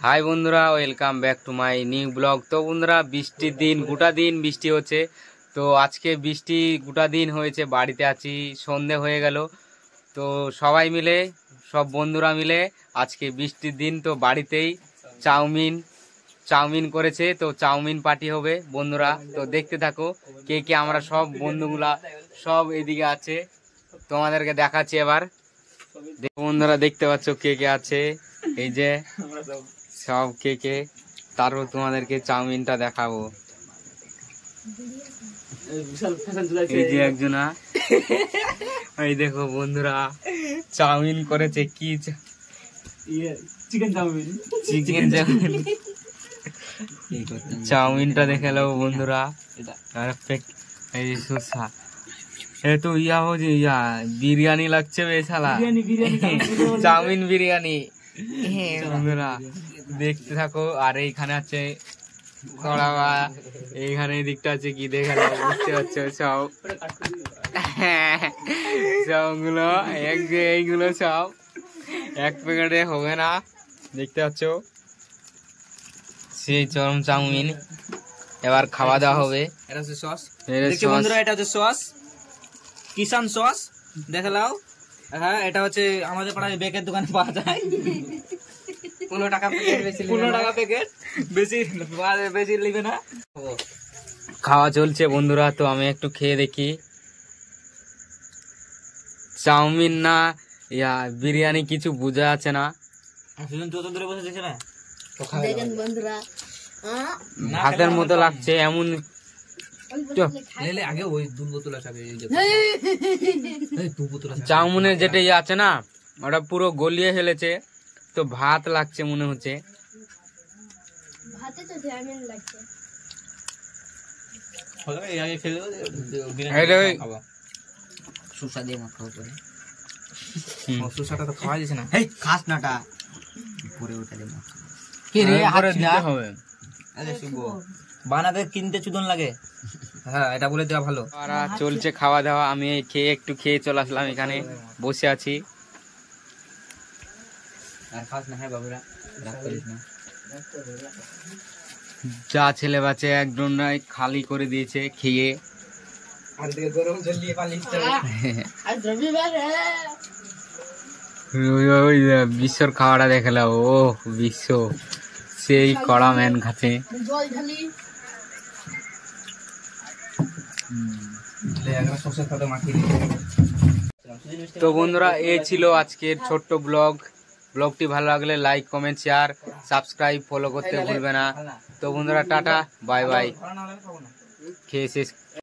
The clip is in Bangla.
হাই বন্ধুরা, welcome back to my new blog. তো বন্ধুরা, বৃষ্টির দিন, গোটা দিন বৃষ্টি হচ্ছে। তো আজকে বৃষ্টি গোটা দিন হয়েছে, বাড়িতে আছি, সন্ধে হয়ে গেল। তো সবাই মিলে, সব বন্ধুরা মিলে আজকে বৃষ্টির দিন তো বাড়িতেই চাউমিন করেছে। তো চাউমিন পার্টি হবে বন্ধুরা। তো দেখতে থাকো কে কে, আমরা সব বন্ধুগুলা সব এদিকে আছে, তোমাদেরকে দেখাচ্ছি এবার। বন্ধুরা দেখতে পাচ্ছ কে কে আছে, এই যে সব কে কে। তারপর তোমাদেরকে চাউমিনটা দেখাবো। এই যে একজনা, এই দেখো বন্ধুরা, চাউমিন করেছে। কি চিকেন চাউমিন। চাউমিনটা দেখে লো বন্ধুরা। এই শসা, এ তো ইয়া हो যে ইয়া বিরিয়ানি লাগছে বে শালা, চাউমিন বিরিয়ানি। বন্ধুরা দেখতে থাকো। আর এইখানে আছে কড়াবা, এইখানে দিকটা আছে কি দেখে বুঝতে পারছো সব। সবগুলো এইগুলো সব এক প্যাকেটে হবে না, দেখতে পাচ্ছ। সেই চরম চাউমিন এবার খাওয়া দাওয়া হবে। এটা হচ্ছে সস, দেখছো বন্ধুরা, এটা হচ্ছে সস, কিষান সস, দেখে নাও। হ্যাঁ, এটা হচ্ছে আমাদের পাড়ায় বেকের দোকানে পাওয়া যায়। 15 টাকা প্যাকেট, বেশি নেবে না। খাওয়া চলছে বন্ধুরা। তো আমি একটু খেয়ে দেখি, চাউমিন না ইয়া বিরিয়ানি কিছু বোঝা আছে না। ভাতের মতো লাগছে এমন। চাউমিনের যেটা ইয়ে আছে না, ওটা পুরো গলিয়ে ফেলেছে। তো ভাত লাগছে মনে হচ্ছে। বানাতে কিনতে চুদন লাগে। হ্যাঁ, এটা বলে দেওয়া ভালো। চলছে খাওয়া দাওয়া। আমি একটু খেয়ে চলে আসলাম, এখানে বসে আছি। যা ছেলে বাচ্চা একজন খালি করে দিয়েছে খেয়ে। বিশ্বর খাওয়াটা দেখলাম। ও বিশ্ব সেই কড়া ম্যান খাচ্ছে। তো বন্ধুরা, এই ছিল আজকের ছোট্ট ব্লগটি ভালো লাগলে like, comment, share, subscribe, follow করতে ভুলবে না। তো বন্ধুরা, টাটা, বাই বাই। খেয়ে শেষ।